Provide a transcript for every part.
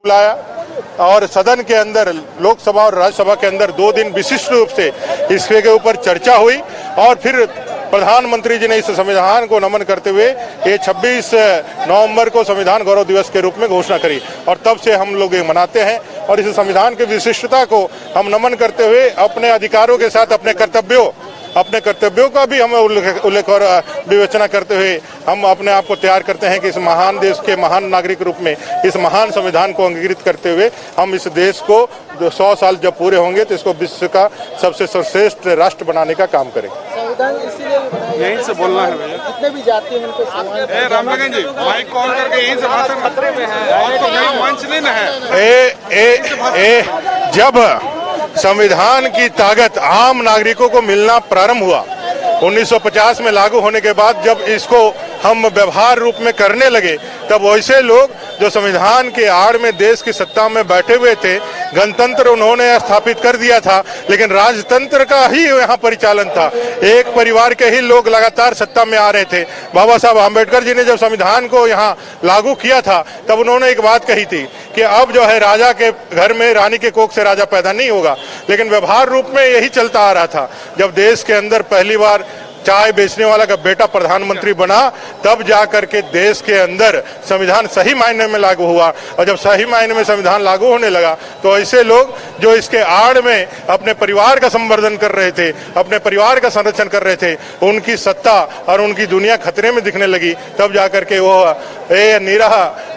बुलाया और सदन के अंदर, लोकसभा और राज्यसभा के अंदर 2 दिन विशिष्ट रूप से इसके ऊपर चर्चा हुई और फिर प्रधानमंत्री जी ने इस संविधान को नमन करते हुए ये 26 नवंबर को संविधान गौरव दिवस के रूप में घोषणा करी और तब से हम लोग ये मनाते हैं और इस संविधान की विशिष्टता को हम नमन करते हुए अपने अधिकारों के साथ अपने कर्तव्यों का भी हम उल्लेख और विवेचना करते हुए हम अपने आप को तैयार करते हैं कि इस महान देश के महान नागरिक रूप में इस महान संविधान को अंगीकृत करते हुए हम इस देश को 100 साल जब पूरे होंगे तो इसको विश्व का सबसे सर्वश्रेष्ठ राष्ट्र बनाने का काम करें। संविधान इसीलिए यहीं से बोलना है भैया, जितने भी जाति हैं उनको सम्मान। रामलखन जी माइक कॉल करके यहीं से भाषण खतरे में है और तो यहाँ मंच नहीं है। जब संविधान की ताकत आम नागरिकों को मिलना प्रारंभ हुआ 1950 में लागू होने के बाद, जब इसको हम व्यवहार रूप में करने लगे, तब वैसे लोग जो संविधान के आड़ में देश की सत्ता में बैठे हुए थे, गणतंत्र उन्होंने स्थापित कर दिया था लेकिन राजतंत्र का ही यहाँ परिचालन था। एक परिवार के ही लोग लगातार सत्ता में आ रहे थे। बाबा साहब आम्बेडकर जी ने जब संविधान को यहाँ लागू किया था तब उन्होंने एक बात कही थी कि अब जो है राजा के घर में रानी के कोख से राजा पैदा नहीं होगा, लेकिन व्यवहार रूप में यही चलता आ रहा था। जब देश के अंदर पहली बार चाय बेचने वाला का बेटा प्रधानमंत्री बना, तब जाकर के देश के अंदर संविधान सही मायने में लागू हुआ और जब सही मायने में संविधान लागू होने लगा तो ऐसे लोग जो इसके आड़ में अपने परिवार का संवर्धन कर रहे थे, अपने परिवार का संरक्षण कर रहे थे, उनकी सत्ता और उनकी दुनिया खतरे में दिखने लगी। तब जाकर के वो निराह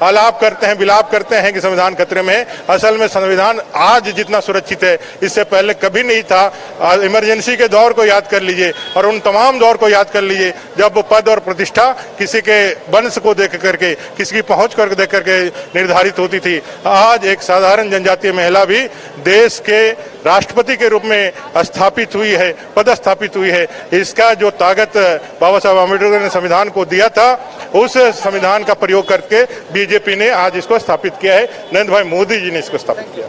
आलाप करते हैं, विलाप करते हैं कि संविधान खतरे में है। असल में संविधान आज जितना सुरक्षित है इससे पहले कभी नहीं था। इमरजेंसी के दौर को याद कर लीजिए और उन तमाम दौर को याद कर लीजिए जब पद और प्रतिष्ठा किसी के वंश को देख करके, किसी की पहुंच कर देख करके निर्धारित होती थी। आज एक साधारण जनजातीय महिला भी देश के राष्ट्रपति के रूप में स्थापित हुई है, पदस्थापित हुई है। इसका जो ताकत बाबा साहब आम्बेडकर ने संविधान को दिया था, उस संविधान का प्रयोग करके बीजेपी ने आज इसको स्थापित किया है। नरेंद्र भाई मोदी जी ने इसको स्थापित किया।